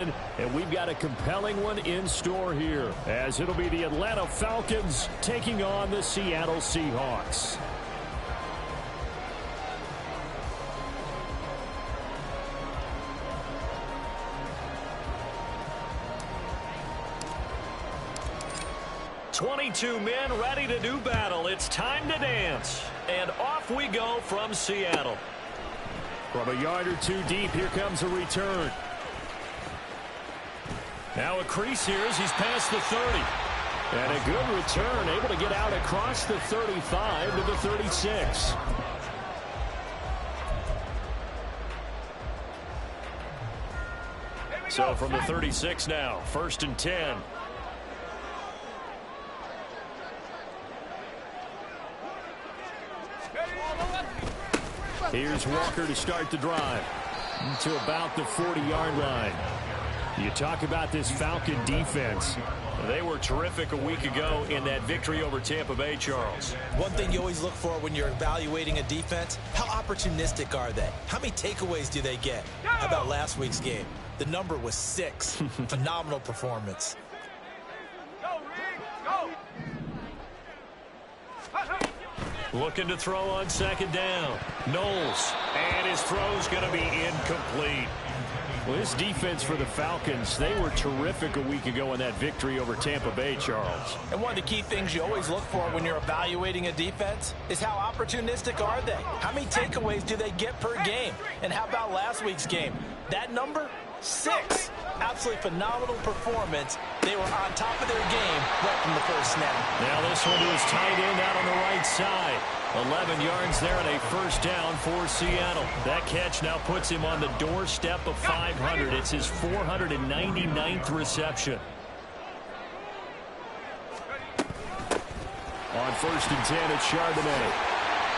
And we've got a compelling one in store here, as it'll be the Atlanta Falcons taking on the Seattle Seahawks. "22 men ready to do battle. It's time to dance." And off we go from Seattle. From a yard or two deep, here comes a return. Now a crease here as he's past the 30. And a good return, able to get out across the 35 to the 36. So from the 36 now, 1st and 10. Here's Walker to start the drive to about the 40-yard line. You talk about this Falcon defense. They were terrific a week ago in that victory over Tampa Bay, Charles. One thing you always look for when you're evaluating a defense, how opportunistic are they? How many takeaways do they get? How about last week's game? The number was 6. Phenomenal performance. Looking to throw on 2nd down. Knowles. And his throw's going to be incomplete. Well, this defense for the Falcons, they were terrific a week ago in that victory over Tampa Bay, Charles. And one of the key things you always look for when you're evaluating a defense is how opportunistic are they? How many takeaways do they get per game? And how about last week's game? That number, 6. Absolutely phenomenal performance. They were on top of their game right from the first snap. Now this one is tight end out on the right side. 11 yards there and a 1st down for Seattle. That catch now puts him on the doorstep of 500. It's his 499th reception. On 1st and 10, it's Charbonnet.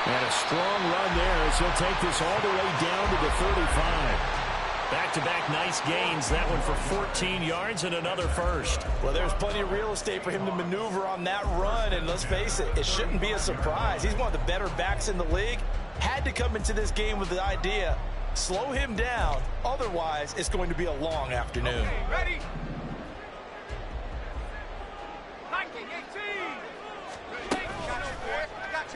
And a strong run there as he'll take this all the way down to the 35. Back-to-back nice gains. That one for 14 yards and another 1st. Well, there's plenty of real estate for him to maneuver on that run. And let's face it, it shouldn't be a surprise. He's one of the better backs in the league. Had to come into this game with the idea, slow him down. Otherwise, it's going to be a long afternoon. Okay, ready?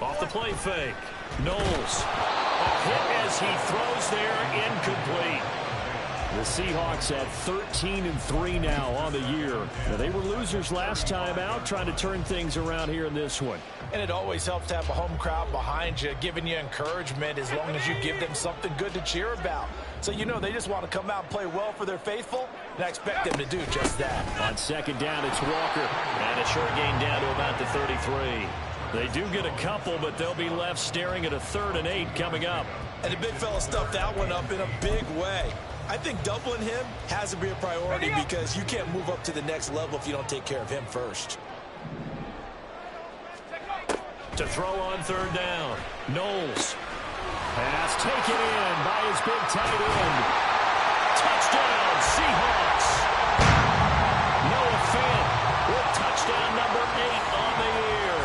Off the play fake. Knowles. A hit as he throws there, incomplete. The Seahawks at 13-3 now on the year. Now, they were losers last time out, trying to turn things around here in this one. And it always helps to have a home crowd behind you, giving you encouragement as long as you give them something good to cheer about. So you know they just want to come out and play well for their faithful, and I expect them to do just that. On 2nd down, it's Walker. And a short gain down to about the 33. They do get a couple, but they'll be left staring at a 3rd and 8 coming up. And the big fella stuffed that one up in a big way. I think doubling him has to be a priority because you can't move up to the next level if you don't take care of him first. To throw on 3rd down. Knowles. Pass taken in by his big tight end. Touchdown, Seahawks. Noah Fant with touchdown number 8 on the year.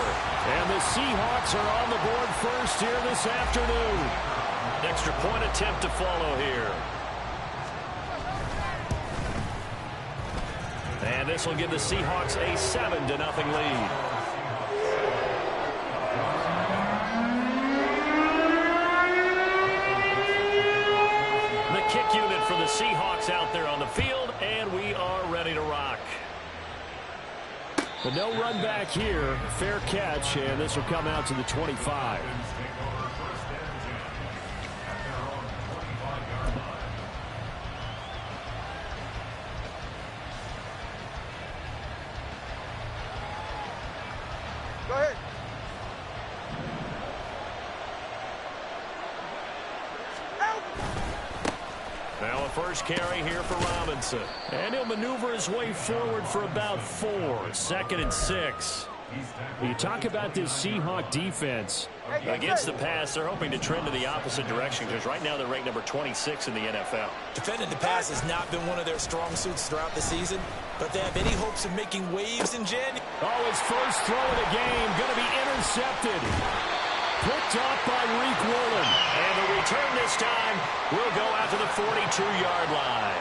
And the Seahawks are on the board first here this afternoon. Extra point attempt to follow here. And this will give the Seahawks a 7-0 lead. The kick unit for the Seahawks out there on the field, and we are ready to rock. But no run back here. Fair catch, and this will come out to the 25. Go ahead. Now a first carry here for Robinson. And he'll maneuver his way forward for about 4. 2nd and 6. You talk about this Seahawk defense. Against the pass, they're hoping to trend in the opposite direction because right now they're ranked number 26 in the NFL. Defending the pass has not been one of their strong suits throughout the season, but they have any hopes of making waves in January. Oh, his first throw of the game going to be intercepted. Picked off by Reek Woolen. And the return this time will go out to the 42-yard line.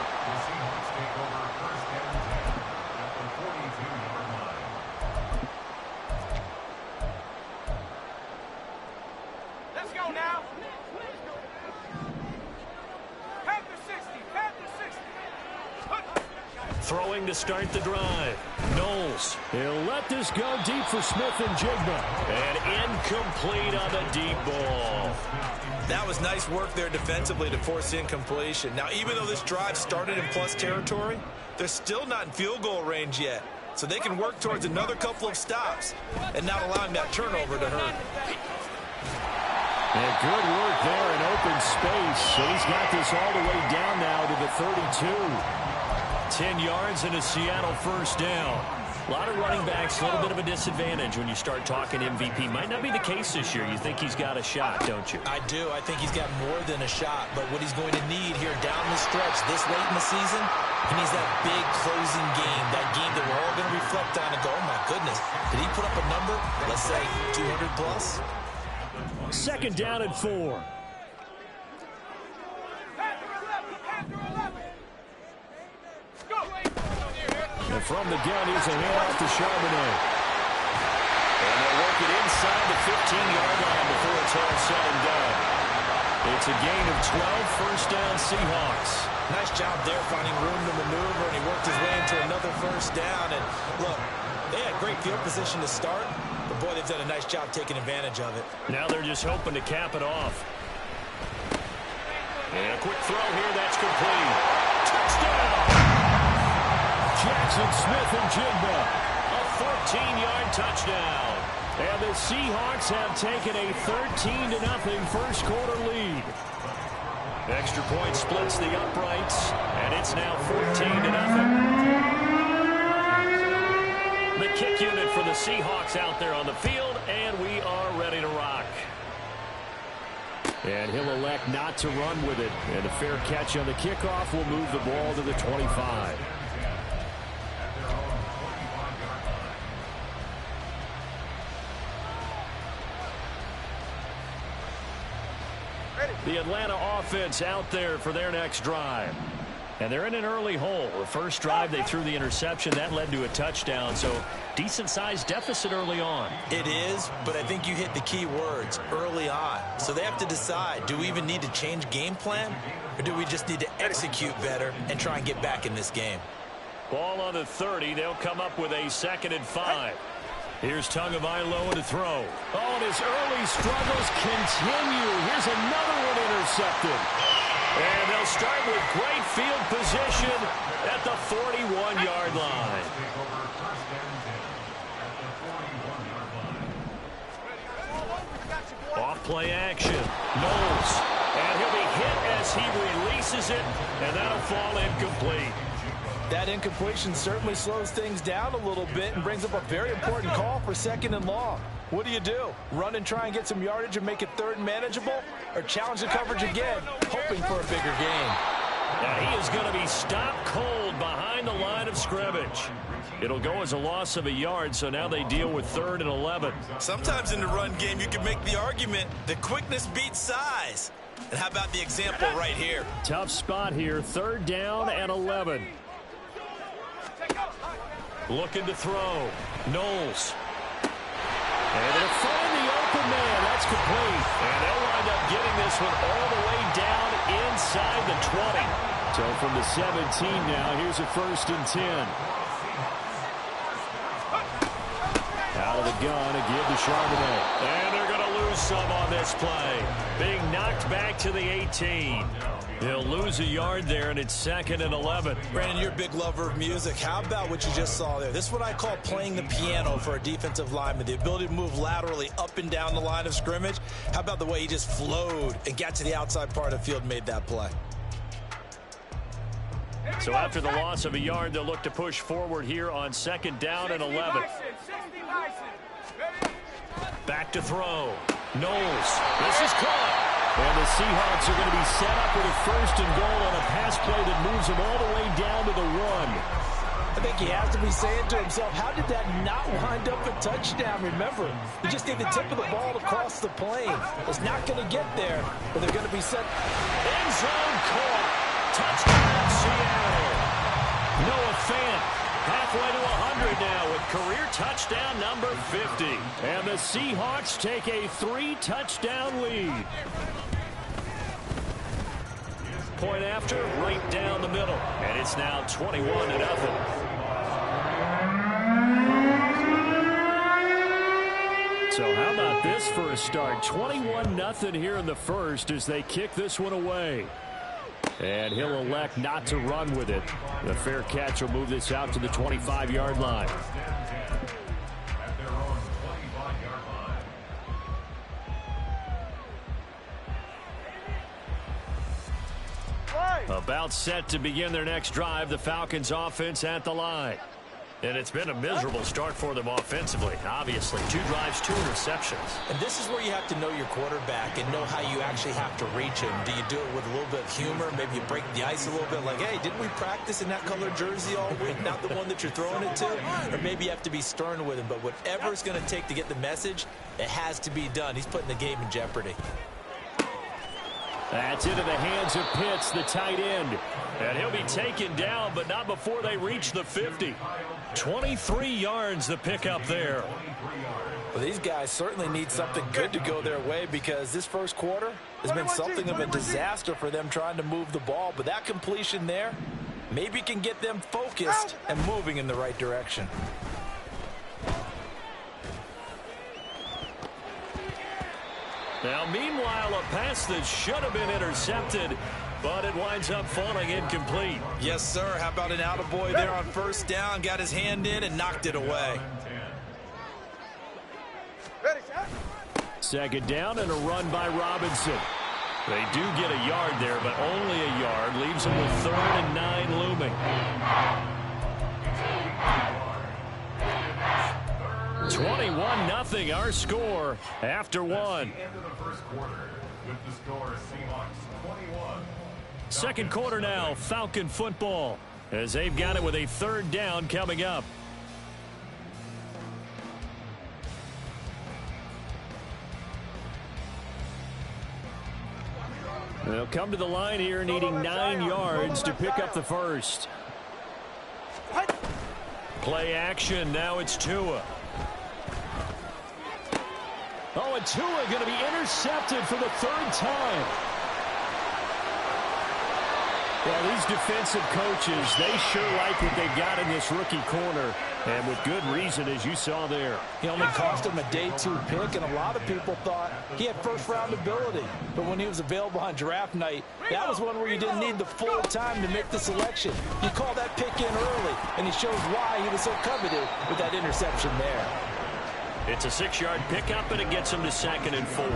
Throwing to start the drive. Knowles. He'll let this go deep for Smith and Jigba. And incomplete on the deep ball. That was nice work there defensively to force incompletion. Now, even though this drive started in plus territory, they're still not in field goal range yet. So they can work towards another couple of stops and not allowing that turnover to hurt. And good work there in open space. So he's got this all the way down now to the 32. 10 yards and a Seattle first down. A lot of running backs, a little bit of a disadvantage when you start talking MVP. Might not be the case this year. You think he's got a shot, don't you? I do. I think he's got more than a shot. But what he's going to need here down the stretch this late in the season, he needs that big closing game, that game that we're all going to reflect on and go, oh, my goodness, did he put up a number, let's say 200 plus? Second down and 4. And from the gun, here's a handoff to Charbonnet. And they'll work it inside the 15-yard line before it's all said and done. It's a gain of 12, first down Seahawks. Nice job there finding room to maneuver, and he worked his way into another first down. And look, they had great field position to start, but boy, they've done a nice job taking advantage of it. Now they're just hoping to cap it off. And a quick throw here, that's complete. Touchdown! Jackson Smith and Jigba. A 14-yard touchdown. And the Seahawks have taken a 13-0 first quarter lead. Extra point splits the uprights, and it's now 14-0. The kick unit for the Seahawks out there on the field, and we are ready to rock. And he'll elect not to run with it. And a fair catch on the kickoff will move the ball to the 25. The Atlanta offense out there for their next drive. And they're in an early hole. The first drive, they threw the interception. That led to a touchdown. So decent-sized deficit early on. It is, but I think you hit the key words, early on. So they have to decide, do we even need to change game plan? Or do we just need to execute better and try and get back in this game? Ball on the 30. They'll come up with a 2nd and 5. Here's Tagovailoa to throw. Oh, and his early struggles continue. Here's another one intercepted. And they'll start with great field position at the 41-yard line. Off play action. Knowles. And he'll be hit as he releases it, and that'll fall incomplete. That incompletion certainly slows things down a little bit and brings up a very important call for 2nd and long. What do? Run and try and get some yardage and make it 3rd and manageable? Or challenge the coverage again, hoping for a bigger gain? Now he is going to be stopped cold behind the line of scrimmage. It'll go as a loss of a yard, so now they deal with 3rd and 11. Sometimes in the run game you can make the argument that quickness beats size. And how about the example right here? Tough spot here, 3rd down and 11. Looking to throw. Knowles. And they'll find the open man. That's complete. And they'll wind up getting this one all the way down inside the 20. So from the 17 now, here's a 1st and 10. Out of the gun, a give to Charbonnet. And they're going to lose some on this play. Being knocked back to the 18. He'll lose a yard there, and it's 2nd and 11. Brandon, you're a big lover of music. How about what you just saw there? This is what I call playing the piano for a defensive lineman. The ability to move laterally up and down the line of scrimmage. How about the way he just flowed and got to the outside part of the field and made that play? So after the loss of a yard, they'll look to push forward here on 2nd down and 11. Back to throw. Knowles. This is caught. And the Seahawks are going to be set up with a 1st and goal on a pass play that moves them all the way down to the 1. I think he has to be saying to himself, how did that not wind up a touchdown? Remember, he just need the tip of the ball to cross the plane. It's not going to get there, but they're going to be set. End zone caught. Touchdown, Seattle. Noah Fant halfway to 100 now with career touchdown number 50. And the Seahawks take a 3-touchdown lead. point after, right down the middle. And it's now 21-0. So how about this for a start? 21-0 here in the first as they kick this one away. And he'll elect not to run with it. The fair catch will move this out to the 25-yard line. About set to begin their next drive, the Falcons offense at the line. And it's been a miserable start for them offensively, obviously. 2 drives, 2 interceptions. And this is where you have to know your quarterback and know how you actually have to reach him. Do you do it with a little bit of humor? Maybe you break the ice a little bit like, hey, didn't we practice in that color jersey all week, not the one that you're throwing it to? Or maybe you have to be stern with him. But whatever it's going to take to get the message, it has to be done. He's putting the game in jeopardy. That's into the hands of Pitts, the tight end. And he'll be taken down, but not before they reach the 50. 23 yards the pickup there. Well, these guys certainly need something good to go their way because this first quarter has been something of a disaster for them trying to move the ball. But that completion there maybe can get them focused and moving in the right direction. Now, meanwhile, a pass that should have been intercepted, but it winds up falling incomplete. Yes, sir. How about an attaboy there on first down? Got his hand in and knocked it away. Second down and a run by Robinson. They do get a yard there, but only a yard. Leaves them with 3rd and 9 looming. 21-0 our score after one. Second quarter now, Falcon football, as they've got it with a 3rd down coming up. They'll come to the line here needing 9 yards to pick up the first. Play action, now it's Tua. Oh, and Tua going to be intercepted for the 3rd time. Well, these defensive coaches, they sure like what they've got in this rookie corner, and with good reason, as you saw there. He only cost him a day 2 pick, and a lot of people thought he had first-round ability. But when he was available on draft night, that was one where you didn't need the full time to make the selection. You call that pick in early, and he shows why he was so coveted with that interception there. It's a 6-yard pickup, and it gets him to 2nd and 4.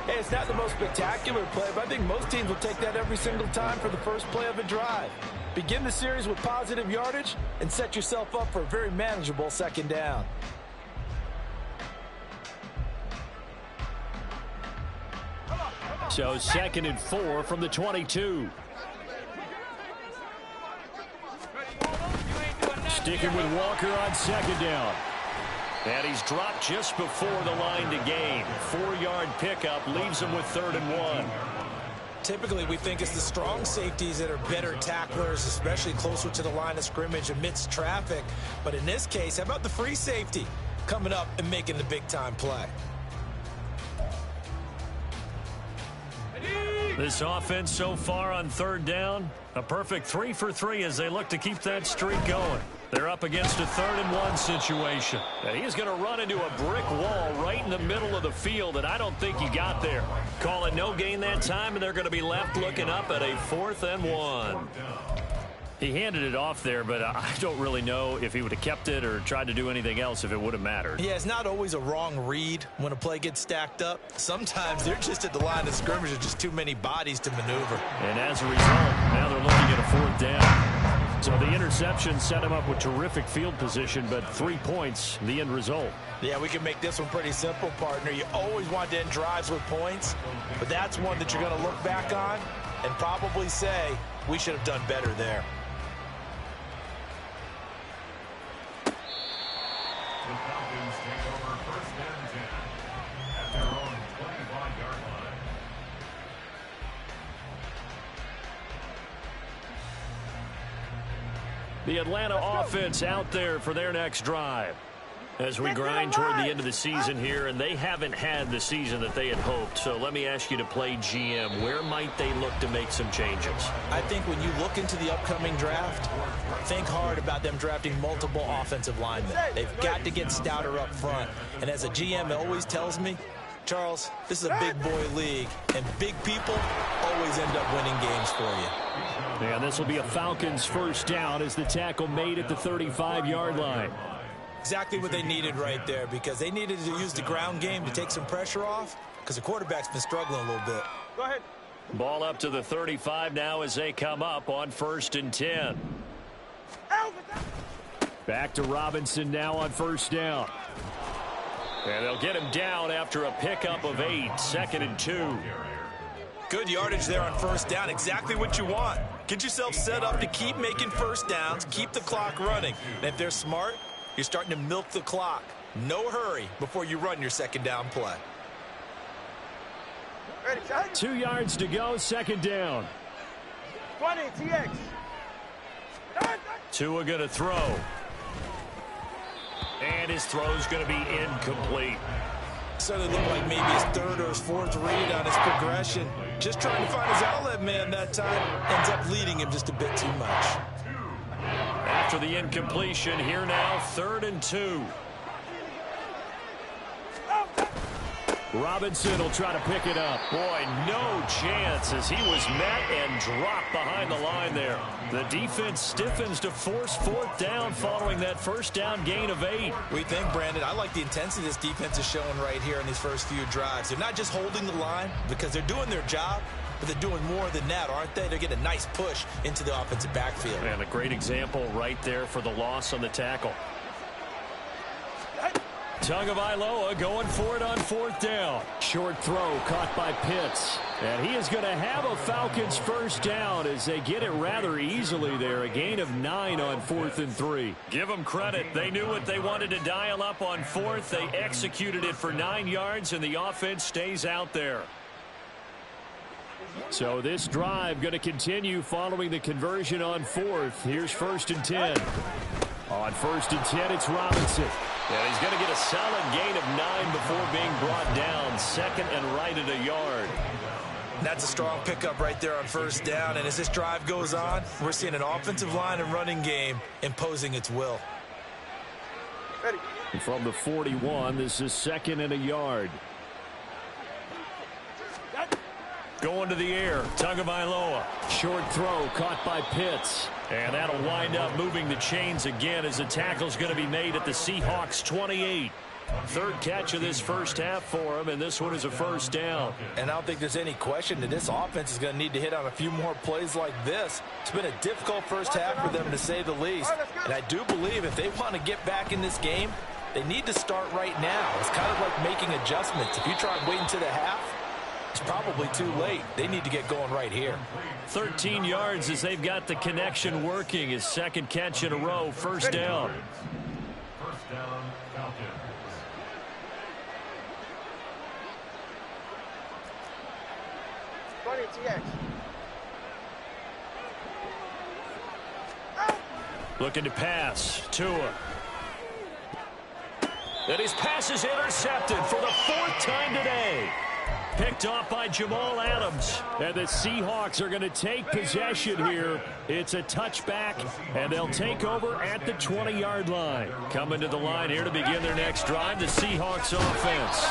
Hey, it's not the most spectacular play, but I think most teams will take that every single time for the first play of a drive. Begin the series with positive yardage and set yourself up for a very manageable 2nd down. So 2nd and 4 from the 22. Sticking with Walker on 2nd down. And he's dropped just before the line to gain. 4-yard pickup leaves him with 3rd and 1. Typically, we think it's the strong safeties that are better tacklers, especially closer to the line of scrimmage amidst traffic. But in this case, how about the free safety coming up and making the big-time play? This offense so far on 3rd down, a perfect 3 for 3 as they look to keep that streak going. They're up against a 3rd and 1 situation. And he's going to run into a brick wall right in the middle of the field, and I don't think he got there. Call it no gain that time, and they're going to be left looking up at a 4th and 1. He handed it off there, but I don't really know if he would have kept it or tried to do anything else if it would have mattered. Yeah, it's not always a wrong read when a play gets stacked up. Sometimes they're just at the line of scrimmage. There's just too many bodies to maneuver. And as a result, now they're looking at a 4th down. So the interception set him up with terrific field position, but 3 points, the end result. Yeah, we can make this one pretty simple, partner. You always want to end drives with points, but that's one that you're going to look back on and probably say, we should have done better there. The Falcons take over 1st and 10 at their own 25-yard line. The Atlanta offense out there for their next drive. As we grind toward the end of the season here, and they haven't had the season that they had hoped. So let me ask you to play GM. Where might they look to make some changes? I think when you look into the upcoming draft, think hard about them drafting multiple offensive linemen. They've got to get stouter up front. And as a GM, it always tells me, Charles, this is a big boy league, and big people always end up winning games for you. And this will be a Falcons first down as the tackle made at the 35-yard line. Exactly what they needed right there, because they needed to use the ground game to take some pressure off, because the quarterback's been struggling a little bit. Go ahead. Ball up to the 35 now as they come up on 1st and 10. Back to Robinson now on first down. And they'll get him down after a pickup of 8, 2nd and 2. Good yardage there on first down, exactly what you want. Get yourself set up to keep making first downs, keep the clock running. And if they're smart, you're starting to milk the clock. No hurry before you run your second down play. 2 yards to go, 2nd down. 20, TX. Tua going to throw. And his throw's going to be incomplete. Certainly looked like maybe his 3rd or his 4th read on his progression. Just trying to find his outlet man that time. Ends up leading him just a bit too much. After the incompletion, here now, 3rd and 2. Robinson will try to pick it up. Boy, no chance as he was met and dropped behind the line there. The defense stiffens to force 4th down following that first down gain of 8. We think, Brandon, I like the intensity this defense is showing right here in these first few drives. They're not just holding the line because they're doing their job, but they're doing more than that, aren't they? They're getting a nice push into the offensive backfield. And a great example right there for the loss on the tackle. Tagovailoa going for it on 4th down. Short throw caught by Pitts. And he is going to have a Falcons first down as they get it rather easily there. A gain of 9 on 4th and 3. Give them credit. They knew what they wanted to dial up on 4th. They executed it for 9 yards, and the offense stays out there. So this drive going to continue following the conversion on 4th. Here's 1st and 10. On 1st and 10, it's Robinson. And he's going to get a solid gain of 9 before being brought down. 2nd and right at a yard. That's a strong pickup right there on first down. And as this drive goes on, we're seeing an offensive line and running game imposing its will. Ready. From the 41, this is 2nd and a yard. Going to the air, Tagovailoa. Short throw caught by Pitts. And that'll wind up moving the chains again as the tackle's going to be made at the Seahawks 28. 3rd catch of this first half for him, and this one is a first down. And I don't think there's any question that this offense is going to need to hit on a few more plays like this. It's been a difficult first half for them, to say the least. And I do believe if they want to get back in this game, they need to start right now. It's kind of like making adjustments. If you try and wait until the half, it's probably too late. They need to get going right here. 13 yards as they've got the connection working. His 2nd catch in a row, first down. First down, Falcons. TX. Looking to pass. Tua. And his pass is intercepted for the 4th time today. Picked off by Jamal Adams. And the Seahawks are going to take possession here. It's a touchback, and they'll take over at the 20-yard line. Coming to the line here to begin their next drive, the Seahawks offense.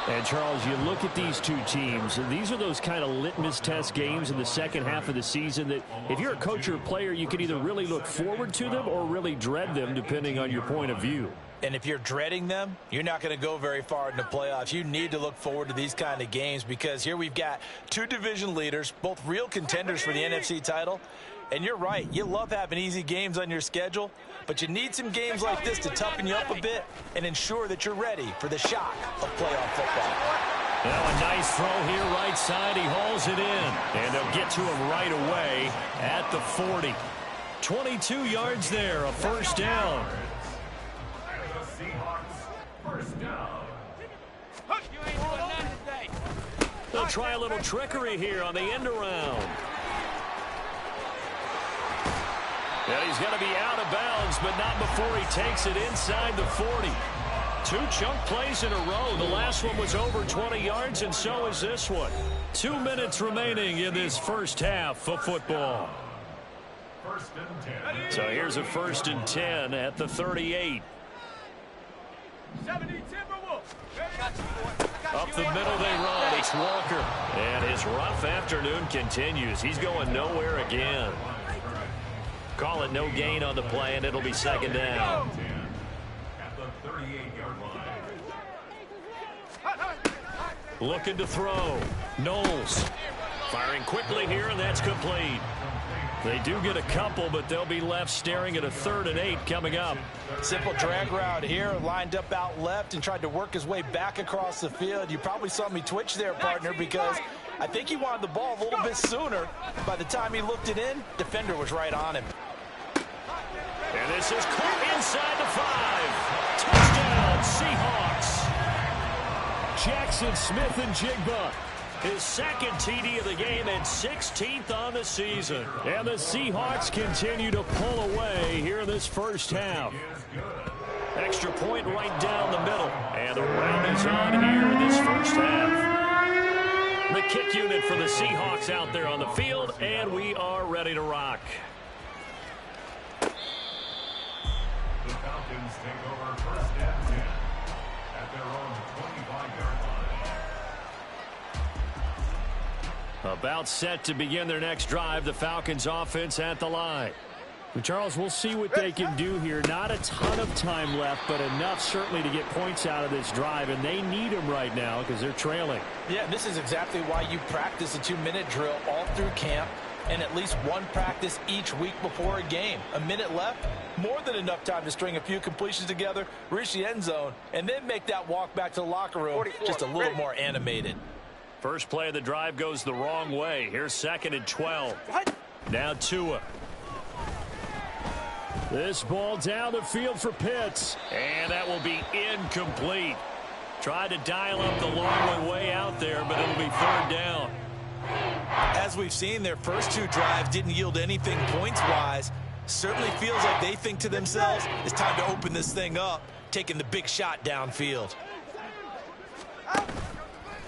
And, Charles, you look at these two teams, and these are those kind of litmus test games in the second half of the season that if you're a coach or a player, you can either really look forward to them or really dread them, depending on your point of view. And if you're dreading them, you're not going to go very far in the playoffs. You need to look forward to these kind of games because here we've got 2 division leaders, both real contenders for the NFC title. And you're right, you love having easy games on your schedule, but you need some games like this to toughen you up a bit and ensure that you're ready for the shock of playoff football. Now a nice throw here right side. He hauls it in, and they'll get to him right away at the 40. 22 yards there, a first down. First down. They'll try a little trickery here on the end around. And he's going to be out of bounds, but not before he takes it inside the 40. 2 chunk plays in a row. The last one was over 20 yards, and so is this one. 2 minutes remaining in this first half of football. First and 10. So here's a 1st and 10 at the 38. 70 Up the middle they run. It's Walker. And his rough afternoon continues. He's going nowhere again. Call it no gain on the play, and it'll be 2nd down. At the 38-yard line. Looking to throw. Knowles firing quickly here, and that's complete. They do get a couple, but they'll be left staring at a 3rd and 8 coming up. Simple drag route here, lined up out left and tried to work his way back across the field. You probably saw me twitch there, partner, because I think he wanted the ball a little bit sooner. By the time he looked it in, defender was right on him. And this is caught inside the 5. Touchdown, Seahawks. Jackson Smith and Jigba. His 2nd TD of the game and 16th on the season. And the Seahawks continue to pull away here in this first half. Extra point right down the middle. And the round is on here in this first half. The kick unit for the Seahawks out there on the field, and we are ready to rock. The Falcons take over 1st and 10 at their own 25-yard line. About set to begin their next drive. The Falcons offense at the line. Well, Charles, we'll see what they can do here. Not a ton of time left, but enough certainly to get points out of this drive, and they need them right now because they're trailing. Yeah, this is exactly why you practice a 2-minute drill all through camp and at least one practice each week before a game. A minute left, more than enough time to string a few completions together, reach the end zone, and then make that walk back to the locker room just a little more animated. First play of the drive goes the wrong way. Here's 2nd and 12. Now Tua. This ball down the field for Pitts. And that will be incomplete. Tried to dial up the long way out there, but it'll be 3rd down. As we've seen, their first 2 drives didn't yield anything points-wise. Certainly feels like they think to themselves, it's time to open this thing up, taking the big shot downfield.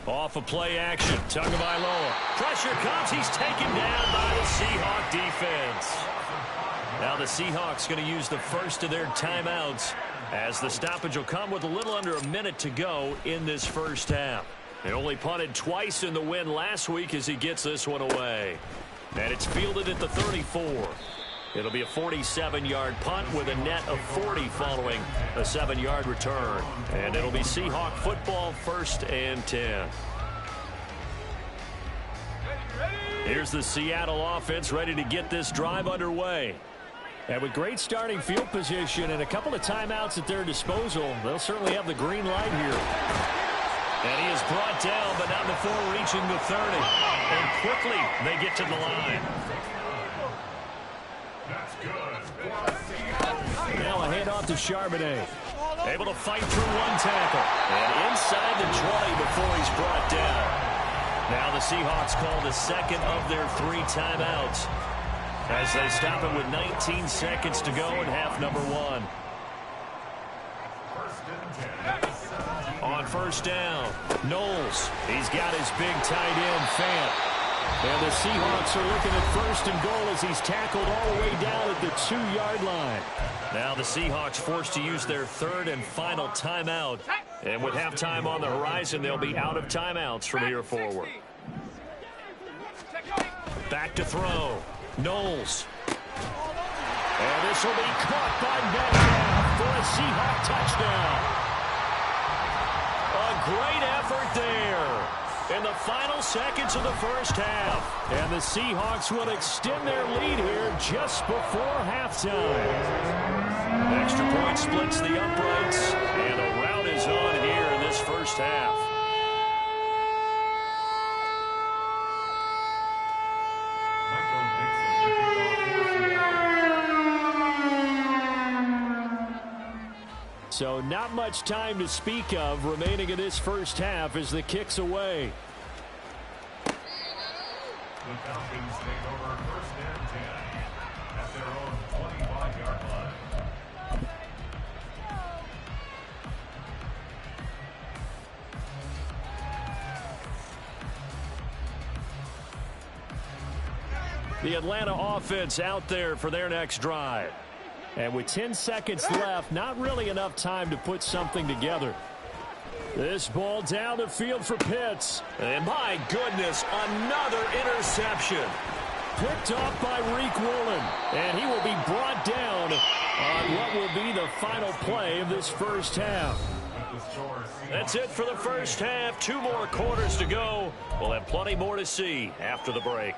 Off of play action. Tagovailoa. Pressure comes. He's taken down by the Seahawk defense. Now the Seahawks going to use the first of their timeouts as the stoppage will come with a little under a minute to go in this first half. They only punted twice in the win last week as he gets this one away. And it's fielded at the 34. It'll be a 47-yard punt with a net of 40 following a 7-yard return. And it'll be Seahawk football, 1st and 10. Here's the Seattle offense ready to get this drive underway. And with great starting field position and a couple of timeouts at their disposal, they'll certainly have the green light here. And he is brought down, but not before reaching the 30. And quickly they get to the line. Now a handoff to Charbonnet. Able to fight through one tackle. And inside the 20 before he's brought down. Now the Seahawks call the 2nd of their 3 timeouts as they stop it with 19 seconds to go in half number 1. On 1st down, Knowles. He's got his big tight end, Fant. And the Seahawks are looking at 1st and goal as he's tackled all the way down at the 2-yard line. Now the Seahawks forced to use their 3rd and final timeout. And with halftime on the horizon, they'll be out of timeouts from here forward. Back to throw. Knowles. And this will be caught by Metcalf for a Seahawk touchdown. A great effort there in the final seconds of the first half. And the Seahawks will extend their lead here just before halftime. Extra point splits the uprights, and a rout is on here in this first half. So not much time to speak of remaining in this first half as the kick's away. The Falcons take over 1st and 10 at their own 25-yard line. The Atlanta offense out there for their next drive. And with 10 seconds left, not really enough time to put something together. This ball down the field for Pitts. And my goodness, another interception. Picked off by Reek Woolen. And he will be brought down on what will be the final play of this first half. That's it for the first half. 2 more quarters to go. We'll have plenty more to see after the break.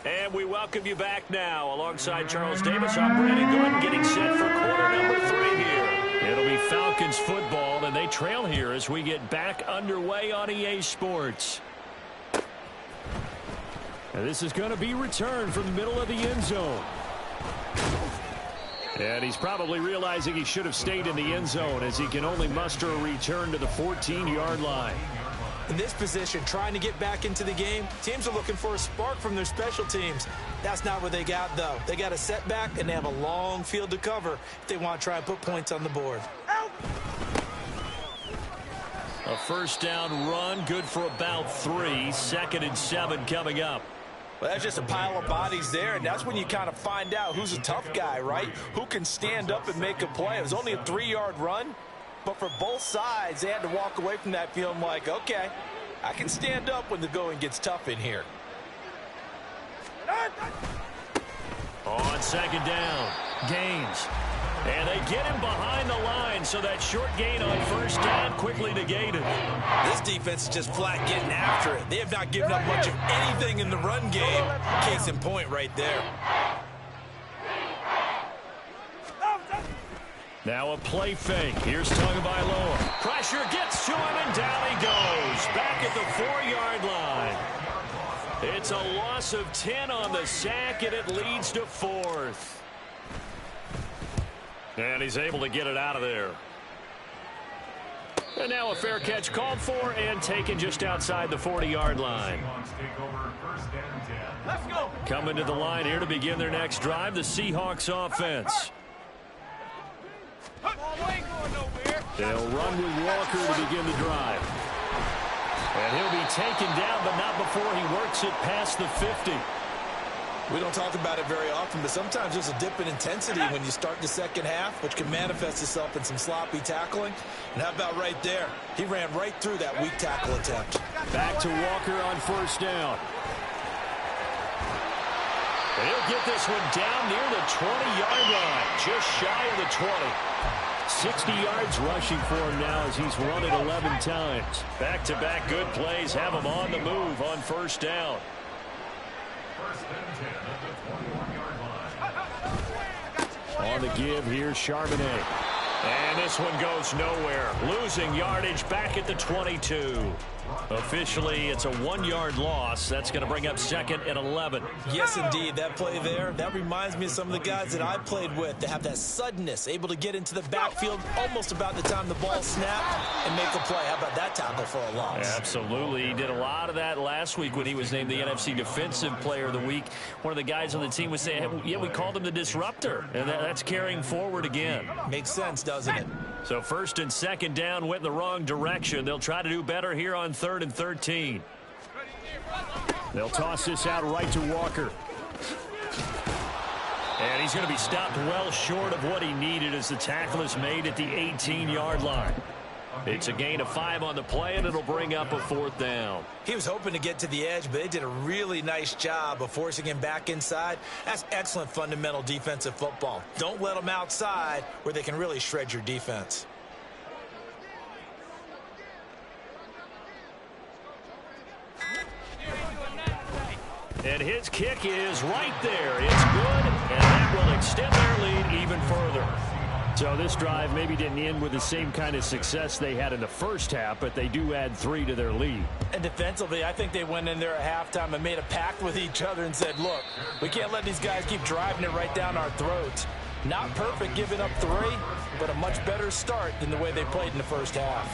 And we welcome you back now. Alongside Charles Davis, I'm Brandon Gordon, getting set for quarter number 3 here. It'll be Falcons football, and they trail here as we get back underway on EA Sports. And this is going to be returned from the middle of the end zone. And he's probably realizing he should have stayed in the end zone as he can only muster a return to the 14-yard line. In this position, trying to get back into the game, teams are looking for a spark from their special teams. That's not what they got, though. They got a setback, and they have a long field to cover if they want to try and put points on the board. A first down run, good for about 3. 2nd and 7 coming up. Well, that's just a pile of bodies there, and that's when you kind of find out who's a tough guy, right? Who can stand up and make a play. It was only a 3-yard run, but for both sides, they had to walk away from that feeling like, okay, I can stand up when the going gets tough in here. On 2nd down, Gaines. And they get him behind the line, so that short gain on 1st down quickly negated. This defense is just flat getting after it. They have not given up much of anything in the run game. Case in point right there. Now a play fake. Here's Tagovailoa. Pressure gets to him, and down he goes. Back at the 4-yard line. It's a loss of 10 on the sack, and it leads to 4th. And he's able to get it out of there. And now a fair catch called for and taken just outside the 40-yard line. Let's go. Coming to the line here to begin their next drive, the Seahawks offense. They'll run with Walker to begin the drive. And he'll be taken down, but not before he works it past the 50. We don't talk about it very often, but sometimes there's a dip in intensity when you start the second half, which can manifest itself in some sloppy tackling. And how about right there? He ran right through that weak tackle attempt. Back to Walker on 1st down. And he'll get this one down near the 20-yard line, just shy of the 20. 60 yards rushing for him now as he's run it 11 times. Back-to-back good plays have him on the move on 1st down. On the give, here's Charbonnet. And this one goes nowhere. Losing yardage back at the 22. Officially, it's a 1-yard loss. That's going to bring up 2nd and 11. Yes, indeed. That play there, that reminds me of some of the guys that I played with that have that suddenness, able to get into the backfield almost about the time the ball snapped and make a play. How about that tackle for a loss? Absolutely. He did a lot of that last week when he was named the NFC Defensive Player of the Week. One of the guys on the team was saying, hey, yeah, we called him the disruptor. And that's carrying forward again. Makes sense, doesn't it? So 1st and 2nd down went in the wrong direction. They'll try to do better here on 3rd and 13. They'll toss this out right to Walker. And he's going to be stopped well short of what he needed as the tackle is made at the 18-yard line. It's a gain of 5 on the play, and it'll bring up a 4th down. He was hoping to get to the edge, but they did a really nice job of forcing him back inside. That's excellent fundamental defensive football. Don't let them outside where they can really shred your defense. And his kick is right there. It's good, and that will extend their lead even further. So this drive maybe didn't end with the same kind of success they had in the first half, but they do add 3 to their lead. And defensively, I think they went in there at halftime and made a pact with each other and said, look, we can't let these guys keep driving it right down our throats. Not perfect giving up 3, but a much better start than the way they played in the first half.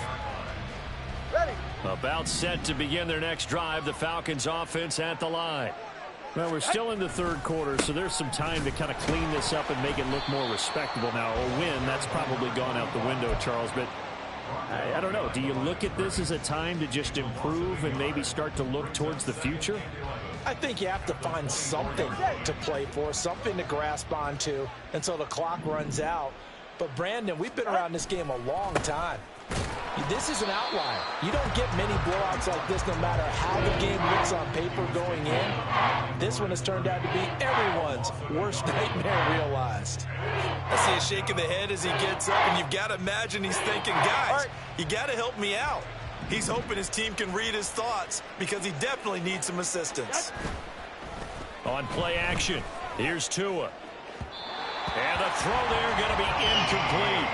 Ready. About set to begin their next drive, the Falcons offense at the line. Well, we're still in the 3rd quarter, so there's some time to kind of clean this up and make it look more respectable now. A win, that's probably gone out the window, Charles, but I don't know. Do you look at this as a time to just improve and maybe start to look towards the future? I think you have to find something to play for, something to grasp onto until the clock runs out. But, Brandon, we've been around this game a long time. This is an outlier. You don't get many blowouts like this no matter how the game looks on paper going in. This one has turned out to be everyone's worst nightmare realized. I see a shake of the head as he gets up, and you've got to imagine he's thinking, guys, you got to help me out. He's hoping his team can read his thoughts because he definitely needs some assistance. On play action, here's Tua. And the throw there going to be incomplete.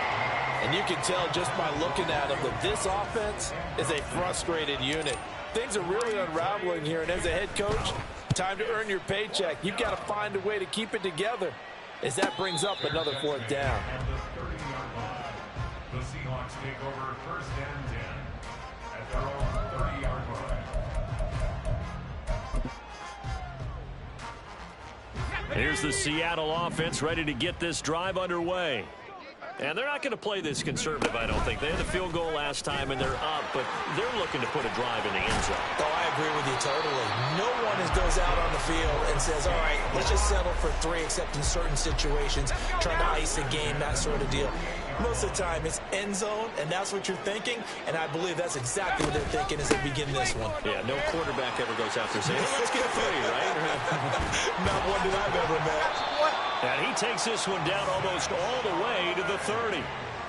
And you can tell just by looking at them that this offense is a frustrated unit. Things are really unraveling here, and as a head coach, time to earn your paycheck. You've got to find a way to keep it together as that brings up another fourth down. At the 30-yard line, the Seahawks take over first and 10 at their own 30-yard line. Here's the Seattle offense ready to get this drive underway. And they're not going to play this conservative, I don't think. They had the field goal last time, and they're up, but they're looking to put a drive in the end zone. Oh, I agree with you totally. No one goes out on the field and says, all right, let's just settle for 3, except in certain situations, trying to ice a game, that sort of deal. Most of the time, it's end zone, and that's what you're thinking, and I believe that's exactly what they're thinking as they begin this one. Yeah, no quarterback ever goes out there saying, hey, let's get 3, right? Not one that I've ever met. And he takes this one down almost all the way to the 30.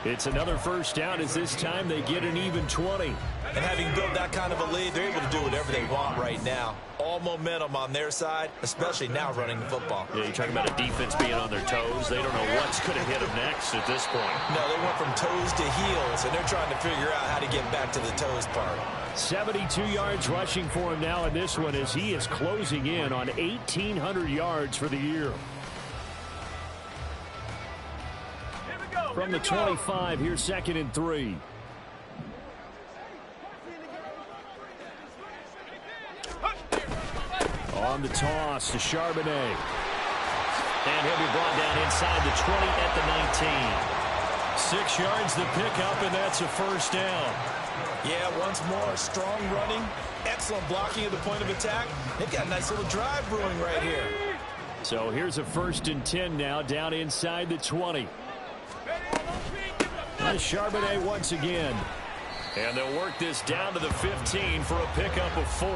It's another first down as this time they get an even 20. And having built that kind of a lead, they're able to do whatever they want right now. All momentum on their side, especially now running the football. Yeah, you're talking about a defense being on their toes. They don't know what's going to hit them next at this point. No, they went from toes to heels, and they're trying to figure out how to get back to the toes part. 72 yards rushing for him now in this one as he is closing in on 1,800 yards for the year. From the 25, here's 2nd and 3. On the toss to Charbonnet. And he'll be brought down inside the 20 at the 19. 6 yards the pickup, and that's a first down. Yeah, once more, strong running, excellent blocking at the point of attack. They've got a nice little drive brewing right here. So here's a 1st and 10 now, down inside the 20. Charbonnet once again. And they'll work this down to the 15 for a pickup of 4.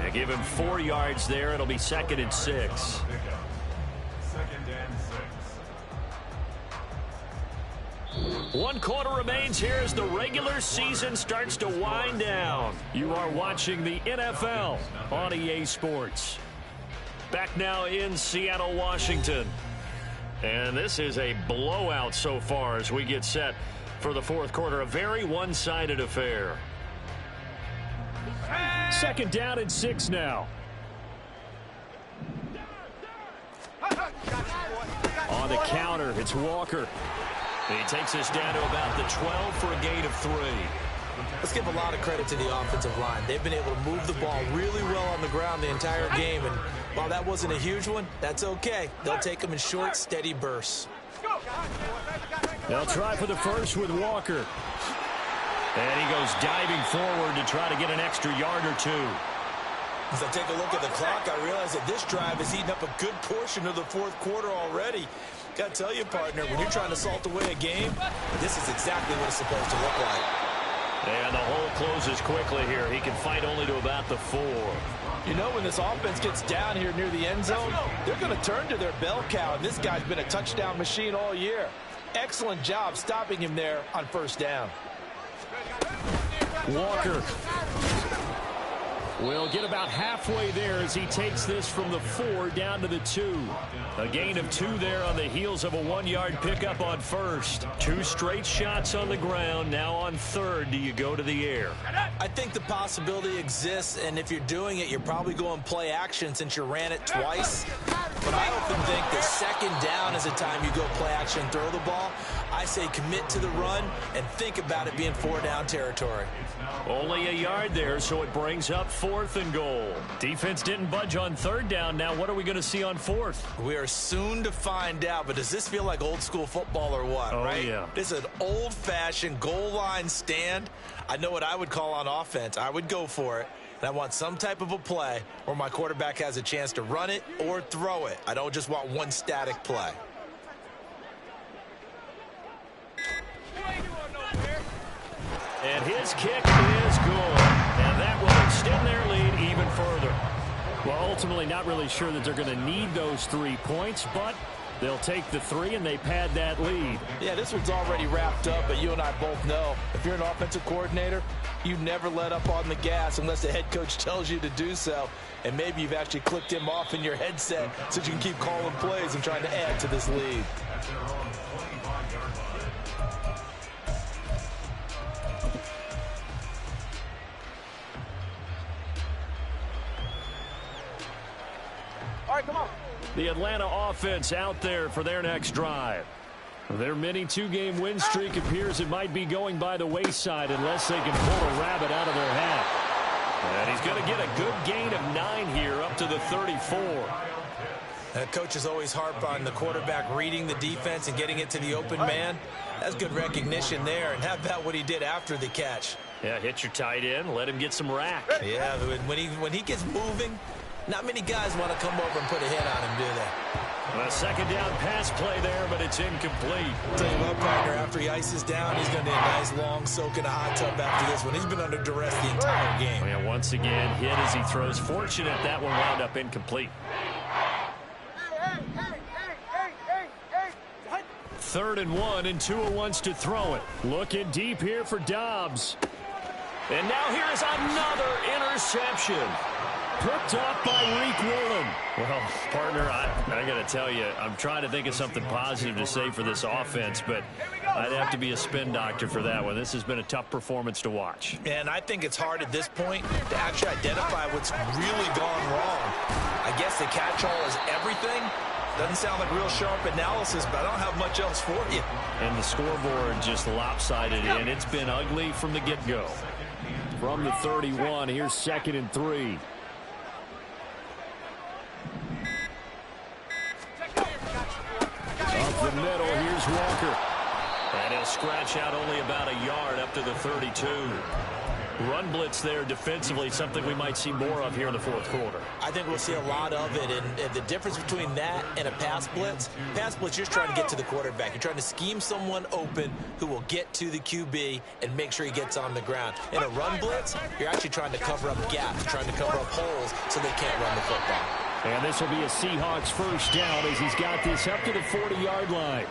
They give him 4 yards there. It'll be 2nd and 6. 2nd and 6. 1 quarter remains here as the regular season starts to wind down. You are watching the NFL on EA Sports. Back now in Seattle, Washington. And this is a blowout so far as we get set for the 4th quarter. A very one-sided affair. 2nd down and 6 now. On the counter, it's Walker. And he takes this down to about the 12 for a gain of 3. Let's give a lot of credit to the offensive line. They've been able to move the ball really well on the ground the entire game. And while that wasn't a huge one, that's okay. They'll take them in short, steady bursts. They'll try for the first with Walker. And he goes diving forward to try to get an extra yard or 2. As I take a look at the clock, I realize that this drive has eaten up a good portion of the 4th quarter already. Got to tell you, partner, when you're trying to salt away a game, this is exactly what it's supposed to look like. And the hole closes quickly here. He can fight only to about the 4. You know, when this offense gets down here near the end zone, they're going to turn to their bell cow, and this guy's been a touchdown machine all year. Excellent job stopping him there on 1st down. Walker will get about halfway there as he takes this from the 4 down to the 2. A gain of 2 there on the heels of a 1-yard pickup on 1st. 2 straight shots on the ground. Now on 3rd, do you go to the air? I think the possibility exists, and if you're doing it, you're probably going play action since you ran it twice. But I often think the 2nd down is the time you go play action and throw the ball. I say commit to the run and think about it being 4-down territory. Only a yard there, so it brings up 4th and goal. Defense didn't budge on 3rd down. Now what are we going to see on 4th? We are soon to find out, but does this feel like old school football or what, right? Yeah. This is an old-fashioned goal line stand. I know what I would call on offense. I would go for it. And I want some type of a play where my quarterback has a chance to run it or throw it. I don't just want one static play. And his kick is good. And that will extend their lead even further. Well, ultimately not really sure that they're going to need those 3 points, but they'll take the 3 and they pad that lead. Yeah, this one's already wrapped up, but you and I both know if you're an offensive coordinator, you never let up on the gas unless the head coach tells you to do so. And maybe you've actually clicked him off in your headset so you can keep calling plays and trying to add to this lead. All right, come on. The Atlanta offense out there for their next drive. Their mini 2-game win streak appears it might be going by the wayside unless they can pull a rabbit out of their hat. And he's going to get a good gain of 9 here up to the 34. Coaches always harp on the quarterback reading the defense and getting it to the open man. That's good recognition there. And how about what he did after the catch? Yeah, hit your tight end, let him get some rack. Yeah, when he gets moving, not many guys want to come over and put a hit on him, do they? A 2nd down pass play there, but it's incomplete. I'll tell you what, partner, after he ices down, he's going to need a nice long soak in a hot tub after this one. He's been under duress the entire game. Yeah, once again, hit as he throws. Fortunate that one wound up incomplete. 3rd and 1, and Tua wants to throw it. Looking deep here for Dobbs. And now here is another interception. Picked off by Reek Woolen. Well, partner, I got to tell you, I'm trying to think of something positive to say for this offense, but I'd have to be a spin doctor for that one. This has been a tough performance to watch. And I think it's hard at this point to actually identify what's really gone wrong. I guess the catch-all is everything. Doesn't sound like real sharp analysis, but I don't have much else for you. And the scoreboard just lopsided, and it's been ugly from the get-go. From the 31, here's 2nd and 3. Up the middle, here's Walker. And he'll scratch out only about a yard up to the 32. Run blitz there defensively, something we might see more of here in the 4th quarter. I think we'll see a lot of it, and the difference between that and a pass blitz, you're just trying to get to the quarterback. You're trying to scheme someone open who will get to the QB and make sure he gets on the ground. In a run blitz, you're actually trying to cover up gaps, trying to cover up holes so they can't run the football. And this will be a Seahawks 1st down as he's got this up to the 40-yard line.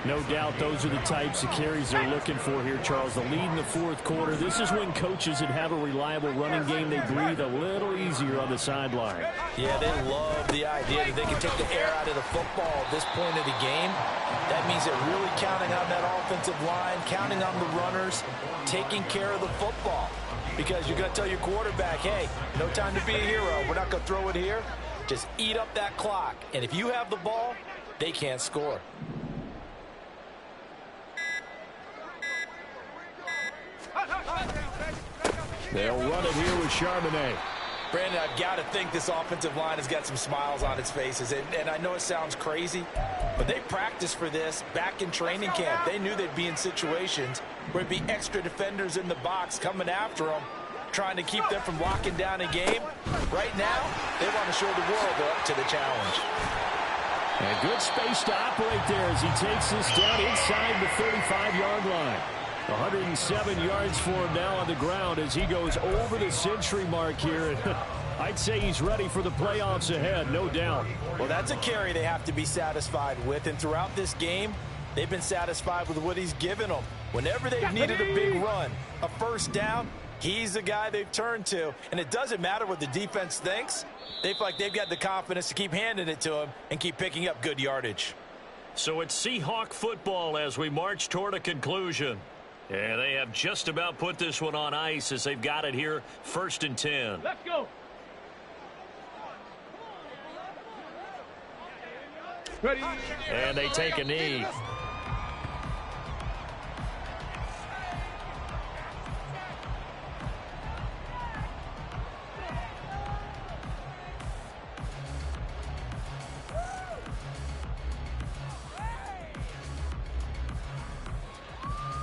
No doubt those are the types of carries they're looking for here, Charles. The lead in the 4th quarter. This is when coaches that have a reliable running game, they breathe a little easier on the sideline. Yeah, they love the idea that they can take the air out of the football at this point of the game. That means they're really counting on that offensive line, counting on the runners, taking care of the football. Because you're going to tell your quarterback, hey, no time to be a hero. We're not going to throw it here. Just eat up that clock. And if you have the ball, they can't score. They'll run it here with Charbonnet. Brandon, I've got to think this offensive line has got some smiles on its faces. And I know it sounds crazy, but they practiced for this back in training camp. They knew they'd be in situations where there'd be extra defenders in the box coming after them, trying to keep them from locking down a game. Right now, they want to show the world they're up to the challenge. A good space to operate there as he takes this down inside the 35-yard line. 107 yards for him now on the ground as he goes over the century mark here. I'd say he's ready for the playoffs ahead, no doubt. Well, that's a carry they have to be satisfied with. And throughout this game, they've been satisfied with what he's given them. Whenever they've needed a big run, a 1st down, he's the guy they've turned to. And it doesn't matter what the defense thinks. They feel like they've got the confidence to keep handing it to him and keep picking up good yardage. So it's Seahawk football as we march toward a conclusion. Yeah, they have just about put this one on ice as they've got it here 1st and 10. Let's go. And they take a knee.